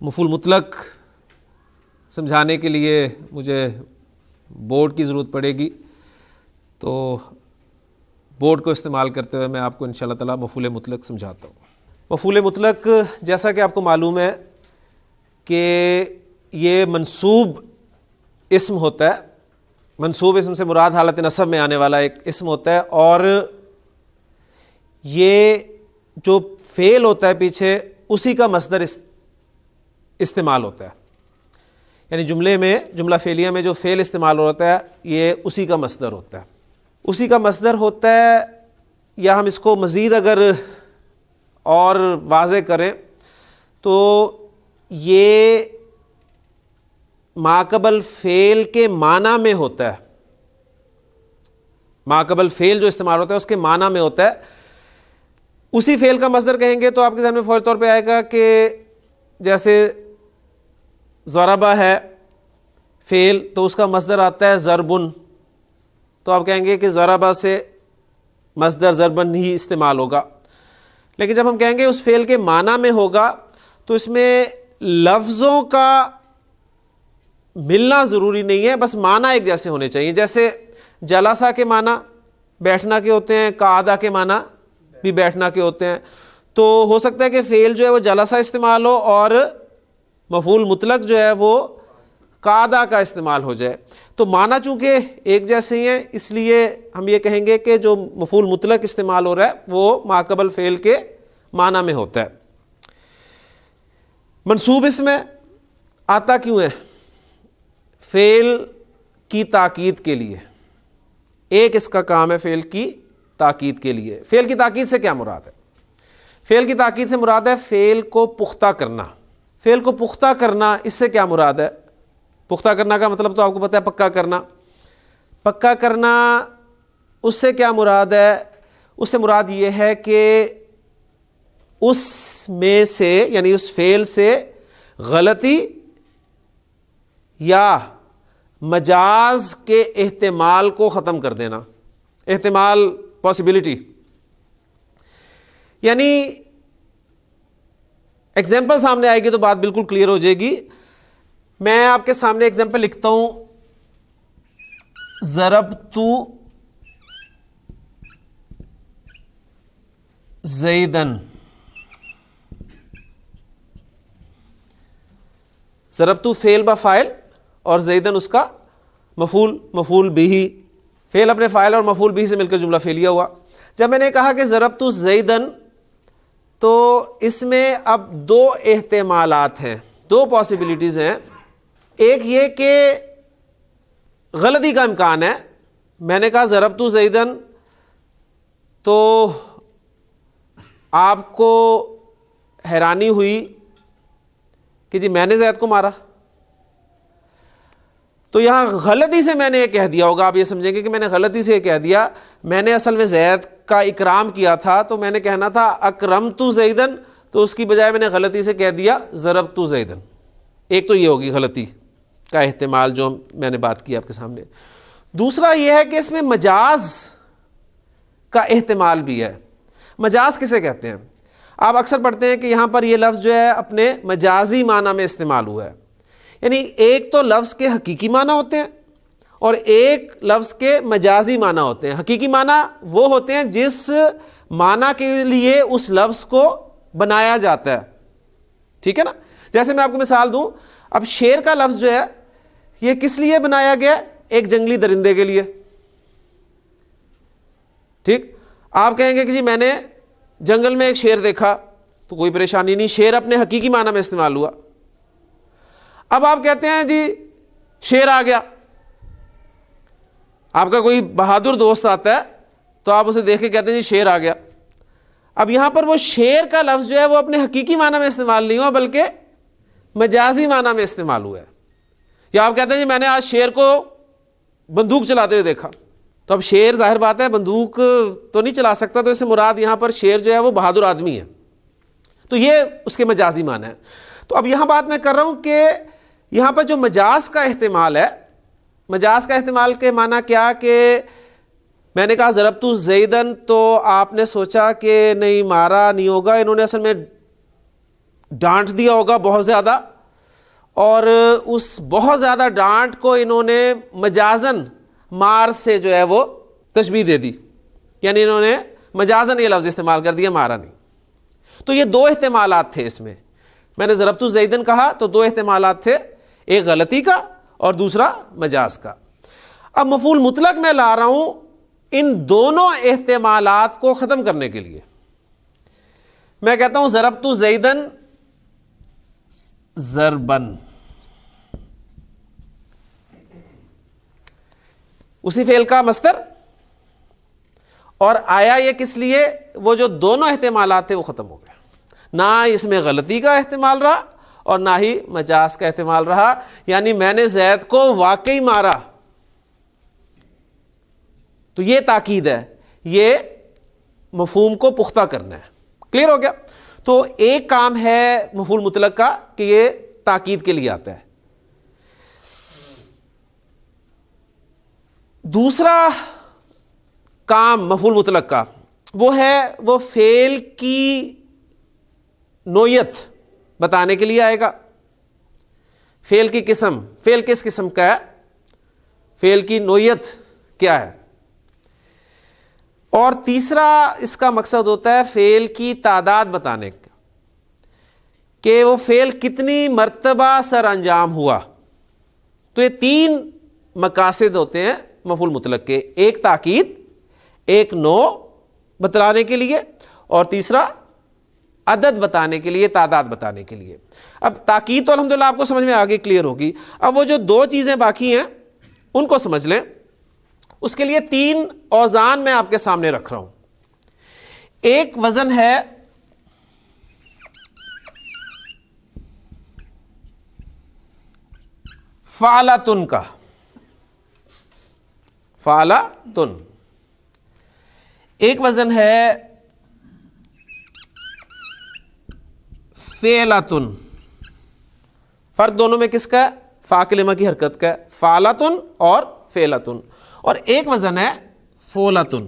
مفعول مطلق سمجھانے کے لیے مجھے بورڈ کی ضرورت پڑے گی، تو بورڈ کو استعمال کرتے ہوئے میں آپ کو انشاءاللہ تعالی مفعول مطلق سمجھاتا ہوں۔ مفعول مطلق جیسا کہ آپ کو معلوم ہے کہ یہ منصوب اسم ہوتا ہے، منصوب اسم سے مراد حالت نصب میں آنے والا ایک اسم ہوتا ہے، اور یہ جو فعل ہوتا ہے پیچھے اسی کا مصدر استعمال ہوتا ہے، یعنی جملے میں، جملہ فعلیہ میں جو فعل استعمال ہوتا ہے یہ اسی کا مصدر ہوتا ہے، اسی کا مصدر ہوتا ہے۔ یا ہم اس کو مزید اگر اور واضح کریں تو یہ ماقبل فعل کے معنی میں ہوتا ہے، ماقبل فعل جو استعمال ہوتا ہے اس کے معنی میں ہوتا ہے۔ اسی فعل کا مصدر کہیں گے تو آپ کے ذہن میں فوری طور پہ آئے گا کہ جیسے ضربہ ہے فعل تو اس کا مصدر آتا ہے ضربن، تو آپ کہیں گے کہ ضربہ سے مصدر ضربن ہی استعمال ہوگا۔ لیکن جب ہم کہیں گے اس فعل کے معنی میں ہوگا تو اس میں لفظوں کا ملنا ضروری نہیں ہے، بس معنی ایک جیسے ہونے چاہیے۔ جیسے جلسہ کے معنی بیٹھنا کے ہوتے ہیں، قعدہ کے معنی بھی بیٹھنا کے ہوتے ہیں، تو ہو سکتا ہے کہ فعل جو ہے وہ جلسہ استعمال ہو اور مفعول مطلق جو ہے وہ قعدہ کا استعمال ہو جائے، تو معنی چونکہ ایک جیسے ہی ہیں اس لیے ہم یہ کہیں گے کہ جو مفعول مطلق استعمال ہو رہا ہے وہ ماقبل فعل کے معنی میں ہوتا ہے۔ منصوب اس میں آتا کیوں ہے؟ فعل کی تاکید کے لیے، ایک اس کا کام ہے فعل کی تاکید کے لیے۔ فعل کی تاکید سے کیا مراد ہے؟ فعل کی تاکید سے مراد ہے فعل کو پختہ کرنا۔ فعل کو پختہ کرنا، اس سے کیا مراد ہے؟ پختہ کرنا کا مطلب تو آپ کو پتہ ہے، پکا کرنا۔ پکا کرنا اس سے کیا مراد ہے؟ اس سے مراد یہ ہے کہ اس میں سے، یعنی اس فعل سے غلطی یا مجاز کے احتمال کو ختم کر دینا۔ احتمال، پاسبلٹی، یعنی ایگزامپل سامنے آئے گی تو بات بالکل کلیئر ہو جائے گی۔ میں آپ کے سامنے ایگزامپل لکھتا ہوں، ضربت زیدن۔ ضربت فعل با فاعل اور زیدن اس کا مفعول بھی، فعل اپنے فاعل اور مفعول بھی سے مل کر جملہ فعلیہ ہوا۔ جب میں نے کہا کہ ضربت زیدن، تو اس میں اب دو احتمالات ہیں، دو پاسبلٹیز ہیں۔ ایک یہ کہ غلطی کا امکان ہے، میں نے کہا ضربت زیدن تو آپ کو حیرانی ہوئی کہ جی میں نے زید کو مارا، تو یہاں غلطی سے میں نے یہ کہہ دیا ہوگا، آپ یہ سمجھیں گے کہ میں نے غلطی سے یہ کہہ دیا، میں نے اصل میں زید کا اکرام کیا تھا، تو میں نے کہنا تھا اکرمت زیدن، تو اس کی بجائے میں نے غلطی سے کہہ دیا ضربت زیدن۔ ایک تو یہ ہوگی غلطی کا احتمال جو میں نے بات کی آپ کے سامنے۔ دوسرا یہ ہے کہ اس میں مجاز کا احتمال بھی ہے۔ مجاز کسے کہتے ہیں؟ آپ اکثر پڑھتے ہیں کہ یہاں پر یہ لفظ جو ہے اپنے مجازی معنی میں استعمال ہوا ہے، یعنی ایک تو لفظ کے حقیقی معنی ہوتے ہیں اور ایک لفظ کے مجازی معنی ہوتے ہیں۔ حقیقی معنی وہ ہوتے ہیں جس معنی کے لیے اس لفظ کو بنایا جاتا ہے، ٹھیک ہے نا؟ جیسے میں آپ کو مثال دوں، اب شیر کا لفظ جو ہے یہ کس لیے بنایا گیا؟ ایک جنگلی درندے کے لیے، ٹھیک؟ آپ کہیں گے کہ جی میں نے جنگل میں ایک شیر دیکھا، تو کوئی پریشانی نہیں، شیر اپنے حقیقی معنی میں استعمال ہوا۔ اب آپ کہتے ہیں جی شیر آ گیا، آپ کا کوئی بہادر دوست آتا ہے تو آپ اسے دیکھ کے کہتے ہیں جی شیر آ گیا۔ اب یہاں پر وہ شیر کا لفظ جو ہے وہ اپنے حقیقی معنی میں استعمال نہیں ہوا بلکہ مجازی معنی میں استعمال ہوا ہے۔ یا آپ کہتے ہیں جی میں نے آج شیر کو بندوق چلاتے ہوئے دیکھا، تو اب شیر ظاہر بات ہے بندوق تو نہیں چلا سکتا، تو اس سے مراد یہاں پر شیر جو ہے وہ بہادر آدمی ہے، تو یہ اس کے مجازی معنی ہے۔ تو اب یہاں بات میں کر رہا ہوں کہ یہاں پر جو مجاز کا احتمال ہے، مجاز کا احتمال کے معنی کیا کہ میں نے کہا ضربت زیدن، تو آپ نے سوچا کہ نہیں مارا نہیں ہوگا، انہوں نے اصل میں ڈانٹ دیا ہوگا بہت زیادہ, اور اس بہت زیادہ ڈانٹ کو انہوں نے مجازن مار سے جو ہے وہ تشبیہ دے دی, یعنی انہوں نے مجازن یہ لفظ استعمال کر دیا, مارا نہیں. تو یہ دو احتمالات تھے اس میں نے ضربت زیدن کہا تو دو احتمالات تھے, ایک غلطی کا اور دوسرا مجاز کا. اب مفعول مطلق میں لا رہا ہوں ان دونوں احتمالات کو ختم کرنے کے لیے. میں کہتا ہوں ضربت زیدن ضربن, اسی فعل کا مصدر, اور آیا یہ کس لیے, وہ جو دونوں احتمالات تھے وہ ختم ہو گئے. نہ اس میں غلطی کا احتمال رہا اور نہ ہی مجاز کا احتمال رہا, یعنی میں نے زید کو واقعی مارا. تو یہ تاکید ہے, یہ مفہوم کو پختہ کرنا ہے. کلیئر ہو گیا؟ تو ایک کام ہے مفعول مطلق کا کہ یہ تاکید کے لیے آتا ہے. دوسرا کام مفعول مطلق کا وہ ہے وہ فعل کی نوعیت بتانے کے لیے آئے گا. فعل کی قسم, فعل کس قسم کا ہے, فعل کی نوعیت کیا ہے. اور تیسرا اس کا مقصد ہوتا ہے فعل کی تعداد بتانے کا, کہ وہ فعل کتنی مرتبہ سر انجام ہوا. تو یہ تین مقاصد ہوتے ہیں مفعول مطلق کے, ایک تاکید, ایک نوع بتلانے کے لیے, اور تیسرا عدد بتانے کے لیے, تعداد بتانے کے لیے. اب تاکید تو الحمدللہ آپ کو سمجھ میں آگے کلیئر ہوگی. اب وہ جو دو چیزیں باقی ہیں ان کو سمجھ لیں. اس کے لیے تین اوزان میں آپ کے سامنے رکھ رہا ہوں. ایک وزن ہے فعلتن کا, فعلتن. ایک وزن ہے فعلتن. فرق دونوں میں کس کا ہے, فا کلمہ کی حرکت کا ہے, فعلتن اور فعلتن. اور ایک وزن ہے فولتن.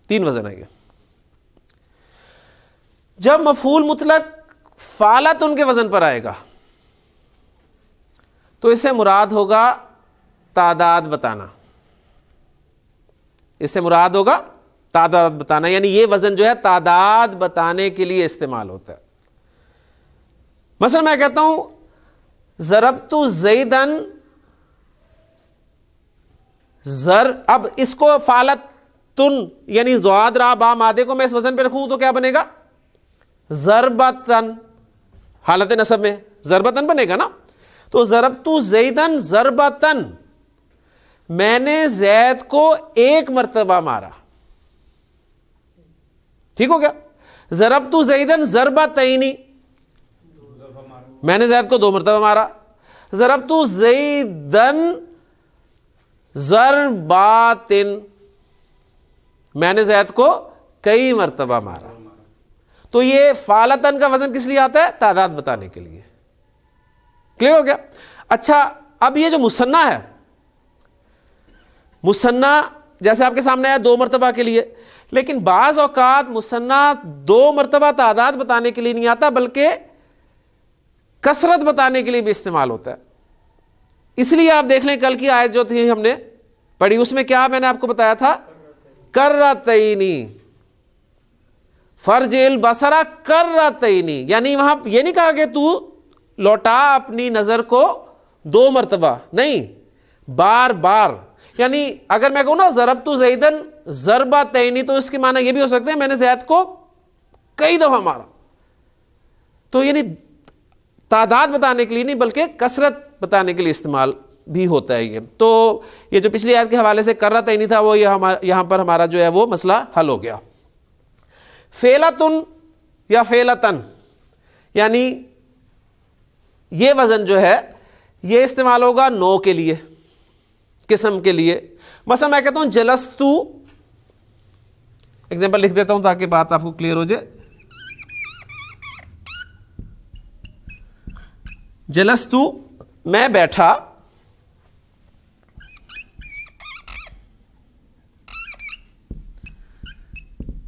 تین وزن ہے یہ. جب مفعول مطلق فعلتن کے وزن پر آئے گا تو اس سے مراد ہوگا تعداد بتانا, اس سے مراد ہوگا تعداد بتانا, یعنی یہ وزن جو ہے تعداد بتانے کے لیے استعمال ہوتا ہے. مثلا میں کہتا ہوں ضربت زیدن اب اس کو فعلتن یعنی ضاد را با مادے کو میں اس وزن پہ رکھوں تو کیا بنے گا, ضربتن. حالت نصب میں ضربتن بنے گا نا. تو ضربت زیدن ضربتن, میں نے زید کو ایک مرتبہ مارا. ٹھیک ہو گیا. ضربت زیدن ضربتین, میں نے زید کو دو مرتبہ مارا. ضربت زیدن ضرباتن, میں نے زید کو کئی مرتبہ مارا. تو یہ فعلتن کا وزن کس لیے آتا ہے, تعداد بتانے کے لیے. کلیئر ہو گیا؟ اچھا, اب یہ جو مثنیٰ ہے, مثنیٰ جیسے آپ کے سامنے آیا دو مرتبہ کے لیے, لیکن بعض اوقات مثنیٰ دو مرتبہ تعداد بتانے کے لیے نہیں آتا بلکہ کثرت بتانے کے لیے بھی استعمال ہوتا ہے. اس لیے آپ دیکھ لیں کل کی آیت جو تھی ہم نے پڑھی, اس میں کیا میں نے آپ کو بتایا تھا, کرتینی فرجع البصر کرتینی, یعنی وہاں یہ نہیں کہا کہ تو لوٹا اپنی نظر کو دو مرتبہ, نہیں, بار بار. یعنی اگر میں کہوں نا ضربت زیدن ضربتین تو اس کے معنی یہ بھی ہو سکتے ہیں میں نے زید کو کئی دفعہ مارا. تو یعنی تعداد بتانے کے لیے نہیں بلکہ کثرت بتانے کے لیے استعمال بھی ہوتا ہے یہ. تو یہ جو پچھلی آیت کے حوالے سے کرتین تھا وہ یہاں پر ہمارا جو ہے وہ مسئلہ حل ہو گیا. فعلتن یا فعلتن یعنی یہ وزن جو ہے یہ استعمال ہوگا نو کے لیے, قسم کے لیے. مثلا میں کہتا ہوں جلستو, ایگزامپل لکھ دیتا ہوں تاکہ بات آپ کو کلیئر ہو جائے. جلستو میں بیٹھا,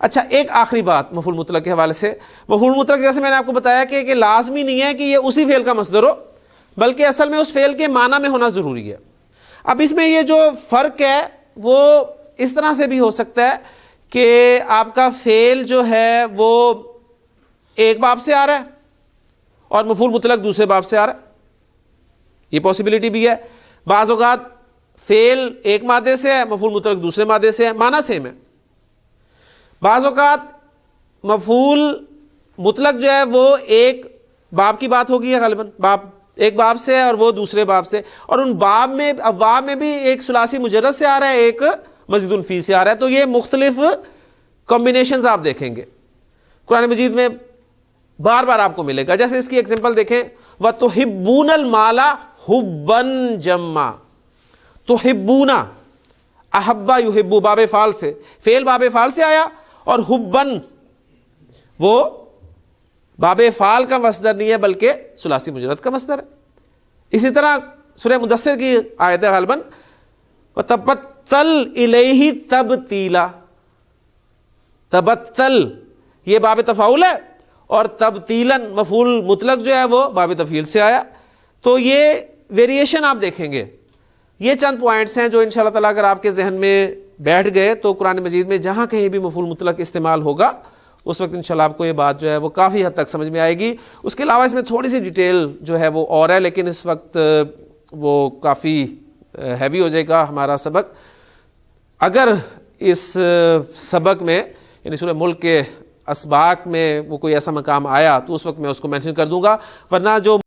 اچھا ایک آخری بات مفعول مطلق کے حوالے سے. مفعول مطلق جیسے میں نے آپ کو بتایا کہ لازمی نہیں ہے کہ یہ اسی فعل کا مصدر ہو، بلکہ اصل میں اس فعل کے معنی میں ہونا ضروری ہے. اب اس میں یہ جو فرق ہے وہ اس طرح سے بھی ہو سکتا ہے کہ آپ کا فعل جو ہے وہ ایک باب سے آ رہا ہے اور مفعول مطلق دوسرے باب سے آ رہا ہے، یہ پاسبلٹی بھی ہے. بعض اوقات فعل ایک مادے سے ہے، مفعول مطلق دوسرے مادے سے ہے، معنی سیم ہے. بعض اوقات مفعول مطلق جو ہے وہ ایک باب کی بات ہوگی غالباً، باب ایک باب سے ہے اور وہ دوسرے باب سے، اور ان باب میں ابواب میں بھی ایک ثلاثی مجرد سے آ رہا ہے، ایک مزید فی سے آ رہا ہے. تو یہ مختلف کمبینیشنز آپ دیکھیں گے قرآن مجید میں بار بار آپ کو ملے گا. جیسے اس کی ایگزامپل دیکھیں، وَتُحِبُّونَ الْمَالَ حُبًّا جَمًّا. تحبونا، احبا یحبو باب فعل سے، فعل باب فعل سے آیا، اور حبن وہ باب فعل کا مصدر نہیں ہے بلکہ ثلاثی مجرد کا مصدر ہے. اسی طرح سورہ مدثر کی آیت ہے غالباً، وَتَبَتَّلْ إِلَيْهِ تَبْتِيلًا. تبتل یہ باب تفاعل ہے، اور تبتیلاً مفعول مطلق جو ہے وہ باب تفعیل سے آیا. تو یہ ویریشن آپ دیکھیں گے. یہ چند پوائنٹس ہیں جو انشاءاللہ تعالیٰ اگر آپ کے ذہن میں بیٹھ گئے تو قرآن مجید میں جہاں کہیں بھی مفعول مطلق استعمال ہوگا اس وقت انشاءاللہ آپ کو یہ بات جو ہے وہ کافی حد تک سمجھ میں آئے گی. اس کے علاوہ اس میں تھوڑی سی ڈیٹیل جو ہے وہ اور ہے، لیکن اس وقت وہ کافی ہیوی ہو جائے گا ہمارا سبق. اگر اس سبق میں یعنی سورہ ملک کے اسباق میں وہ کوئی ایسا مقام آیا تو اس وقت میں اس کو مینشن کر دوں گا، ورنہ جو